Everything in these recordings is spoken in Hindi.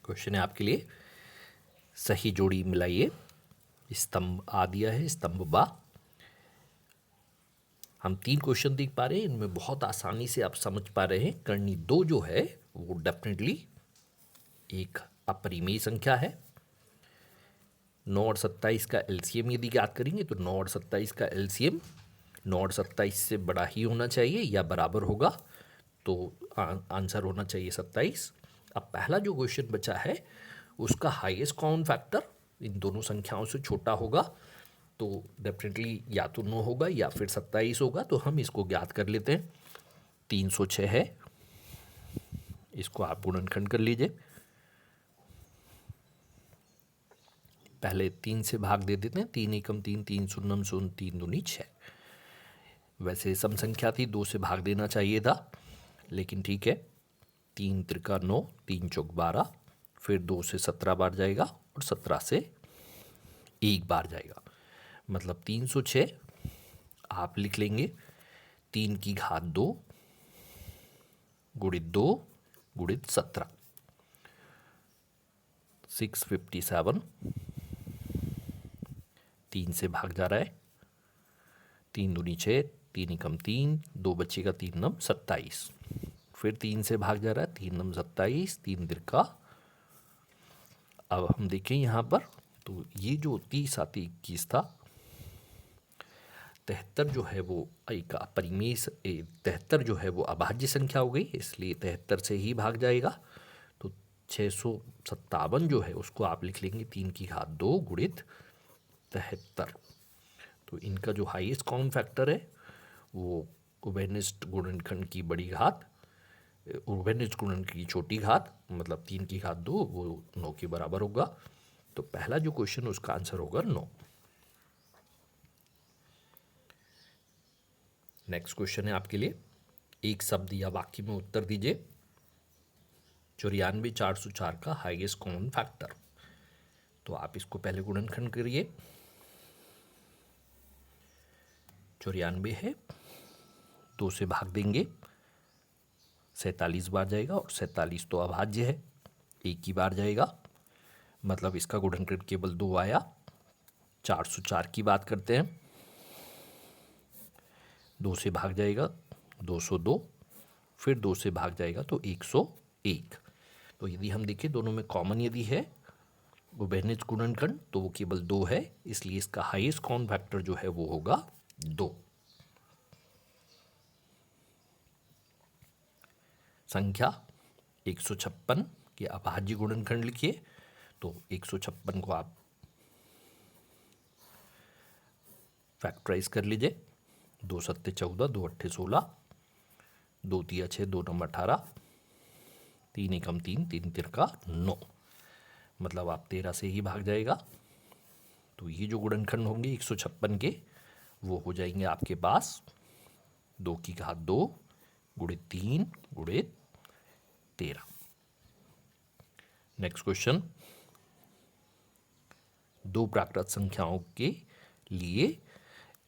क्वेश्चन है आपके लिए, सही जोड़ी मिलाइए। स्तंभ आ दिया है, स्तंभ बा। हम 3 क्वेश्चन देख पा रहे हैं, इनमें बहुत आसानी से आप समझ पा रहे हैं। करनी 2 जो है वो डेफिनेटली एक अपरिमेय संख्या है। 9 और 27 का एलसीएम यदि ज्ञात करेंगे तो 9 और 27 का एलसीएम 9 और 27 से बड़ा ही होना चाहिए या बराबर होगा, तो आंसर होना चाहिए 27। अब पहला जो क्वेश्चन बचा है उसका हाईएस्ट कॉमन फैक्टर इन दोनों संख्याओं से छोटा होगा, तो डेफिनेटली या तो 9 होगा या फिर 27 होगा। तो हम इसको ज्ञात कर लेते हैं। 306 है, इसको आप गुणनखंड कर लीजिए। पहले 3 से भाग दे देते हैं। 3 एकम 3, 3 शून्यम शून्य, 3 दूनी 6। वैसे सम संख्या थी, 2 से भाग देना चाहिए था, लेकिन ठीक है। 3 त्रिका 9, 3 चौक 12, फिर 2 से 17 बार जाएगा और 17 से 1 बार जाएगा, मतलब 306 आप लिख लेंगे 3 की घात 2 गुणित 2 गुणित 17, 657। 3 से भाग जा रहा है, 3 दूनी 6, 3 एकम 3, 2 बचेगा, 3 नम 27। फिर 3 से भाग जा रहा है, 3 नम 27, 3 तिरका। अब हम देखें यहाँ पर, तो ये जो 30 आती 21 था, 73 जो है वो एक अपरिमेय 73 जो है वो अभाज्य संख्या हो गई, इसलिए 73 से ही भाग जाएगा। तो 657 जो है उसको आप लिख लेंगे 3 की घात 2 गुणित 73। तो इनका जो हाईएस्ट कॉमन फैक्टर है वो उभयनिष्ठ गुणनखंड की बड़ी घात, उभयनिष्ठ गुणनखंड की छोटी घात, मतलब 3 की घात 2, वो 9 के बराबर होगा। तो पहला जो क्वेश्चन उसका आंसर होगा 9। नेक्स्ट क्वेश्चन है आपके लिए, एक शब्द या वाक्य में उत्तर दीजिए। 94,404 का हाईएस्ट कॉमन फैक्टर। तो आप इसको पहले गुणनखंड करिए। 94 है, 2 से भाग देंगे, 47 बार जाएगा और 47 तो अभाज्य है, एक ही बार जाएगा, मतलब इसका गुणनखंड केवल 2 आया। 404 की बात करते हैं, 2 से भाग जाएगा 202, फिर 2 से भाग जाएगा तो 101। तो यदि हम देखें दोनों में कॉमन यदि है उभयनिष्ठ गुणनखंड तो वो केवल 2 है, इसलिए इसका हाईएस्ट कॉमन फैक्टर जो है वो होगा 2। संख्या 156 के अभाज्य गुणनखंड लिखिए। तो 156 को आप फैक्टराइज कर लीजिए। 2 सत्ते 14, 2 अट्ठे 16, 2 तिया 6, 2 नम 18, 3 एकम 3, 3 तिरका 9, मतलब आप 13 से ही भाग जाएगा। तो ये जो गुणनखंड होंगे 156 के वो हो जाएंगे आपके पास 2 की घात 2 गुणित 3 गुणित 13। नेक्स्ट क्वेश्चन, दो प्राकृत संख्याओं के लिए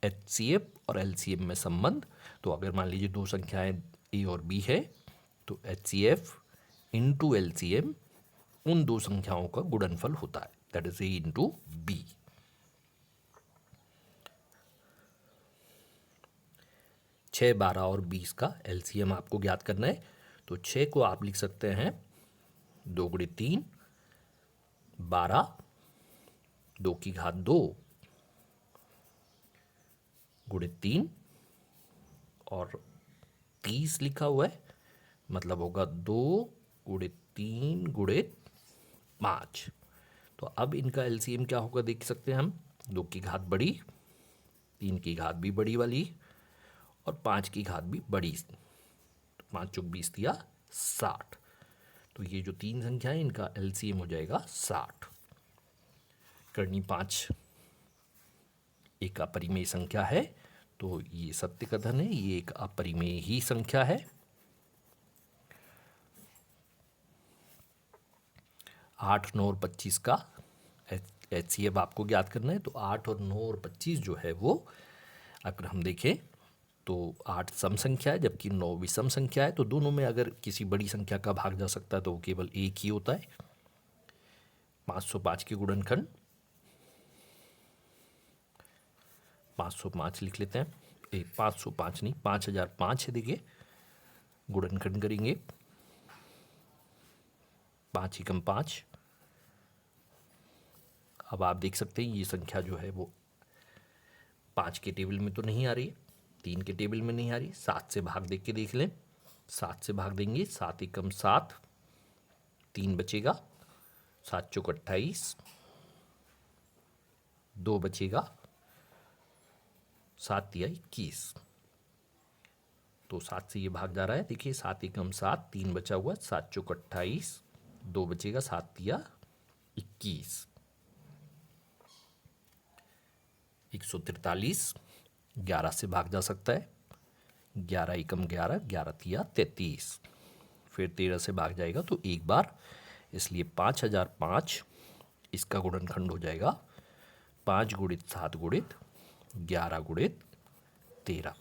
एचसीएफ और एलसीएम में संबंध। तो अगर मान लीजिए दो संख्याएं ए और बी है तो एचसीएफ इंटू एलसीएम उन दो संख्याओं का गुणनफल होता है, that is a into b. छः 12 और 20 का एलसीएम आपको ज्ञात करना है। तो 6 को आप लिख सकते हैं 2 गुणित 3, 12, 2 की घात 2 गुणित 3 और 30 लिखा हुआ है, मतलब होगा 2 गुणित 3 गुणित 5। तो अब इनका एलसीएम क्या होगा देख सकते हैं हम, 2 की घात बड़ी, 3 की घात भी बड़ी वाली और 5 की घात भी बड़ी। तो 5 चौक 20 दिया 60। तो ये जो तीन संख्या है इनका एलसीएम हो जाएगा 60। करनी 5 एक अपरिमेय संख्या है, तो ये सत्य कथन है, ये एक अपरिमेय ही संख्या है। 8, 9 और 25 का एचसीएफ आपको ज्ञात करना है। तो 8 और 9 और 25 जो है वो अगर हम देखें तो 8 सम संख्या है जबकि 9 विषम संख्या है। तो दोनों में अगर किसी बड़ी संख्या का भाग जा सकता है तो वो केवल एक ही होता है। 505 के गुणनखंड 505 लिख लेते हैं। 505 नहीं, 5005 है। देखिए गुणनखंड करेंगे, 5 एकम 5। अब आप देख सकते हैं ये संख्या जो है वो 5 के टेबल में तो नहीं आ रही है, 3 के टेबल में नहीं आ रही। 7 से भाग देख के देख लें, 7 से भाग देंगे, 7 एकम 7, 3 बचेगा, 7 चौक 28, 2 बचेगा, 7 तिया 21। तो 7 से ये भाग जा रहा है। देखिए 7 एकम 7, 3 बचा हुआ, 7 चौक 28, 2 बचेगा, 7 तिया 21। 143 11 से भाग जा सकता है, 11 एकम 11, 11 तिया 33। फिर 13 से भाग जाएगा तो एक बार, इसलिए 5005 इसका गुणनखंड हो जाएगा 5 गुणित 7 गुणित 11 गुणित 13।